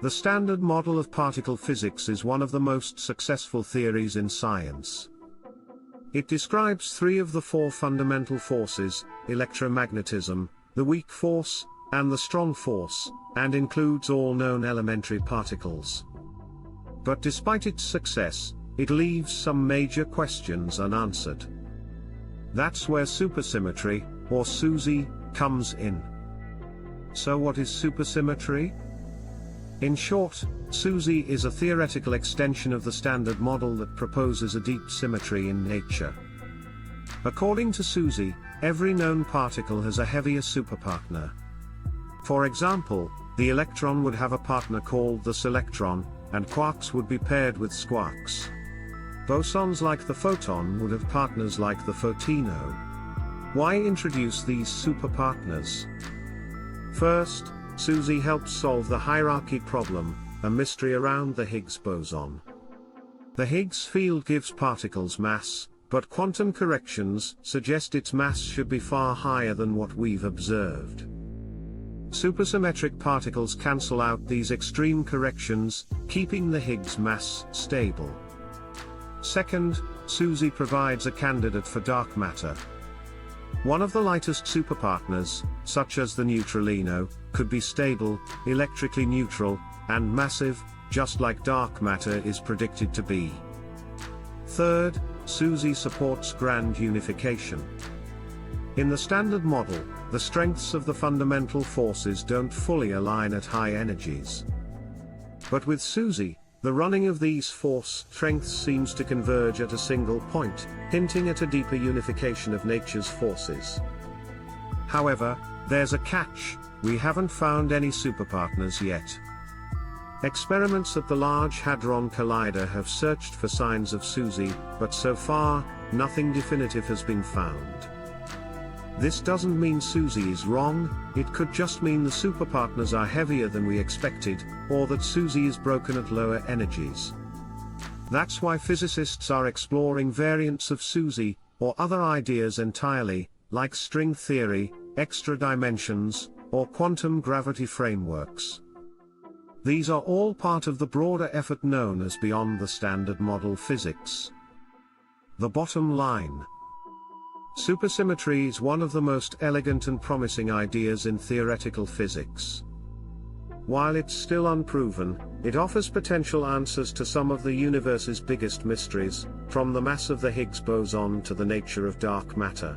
The Standard Model of particle physics is one of the most successful theories in science. It describes three of the four fundamental forces: electromagnetism, the weak force, and the strong force, and includes all known elementary particles. But despite its success, it leaves some major questions unanswered. That's where supersymmetry, or SUSY, comes in. So what is supersymmetry? In short, SUSY is a theoretical extension of the Standard Model that proposes a deep symmetry in nature. According to SUSY, every known particle has a heavier superpartner. For example, the electron would have a partner called the selectron, and quarks would be paired with squarks. Bosons like the photon would have partners like the photino. Why introduce these superpartners? First, SUSY helps solve the hierarchy problem, a mystery around the Higgs boson. The Higgs field gives particles mass, but quantum corrections suggest its mass should be far higher than what we've observed. Supersymmetric particles cancel out these extreme corrections, keeping the Higgs mass stable. Second, SUSY provides a candidate for dark matter. One of the lightest superpartners, such as the neutralino, could be stable, electrically neutral, and massive, just like dark matter is predicted to be. Third, SUSY supports grand unification. In the Standard Model, the strengths of the fundamental forces don't fully align at high energies. But with SUSY, the running of these force strengths seems to converge at a single point, hinting at a deeper unification of nature's forces. However, there's a catch: we haven't found any superpartners yet. Experiments at the Large Hadron Collider have searched for signs of SUSY, but so far, nothing definitive has been found. This doesn't mean SUSY is wrong, it could just mean the superpartners are heavier than we expected, or that SUSY is broken at lower energies. That's why physicists are exploring variants of SUSY, or other ideas entirely, like string theory, extra dimensions, or quantum gravity frameworks. These are all part of the broader effort known as Beyond the Standard Model physics. The bottom line: supersymmetry is one of the most elegant and promising ideas in theoretical physics. While it's still unproven, it offers potential answers to some of the universe's biggest mysteries, from the mass of the Higgs boson to the nature of dark matter.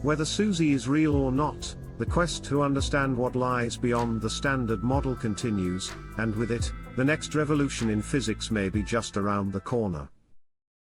Whether SUSY is real or not, the quest to understand what lies beyond the Standard Model continues, and with it, the next revolution in physics may be just around the corner.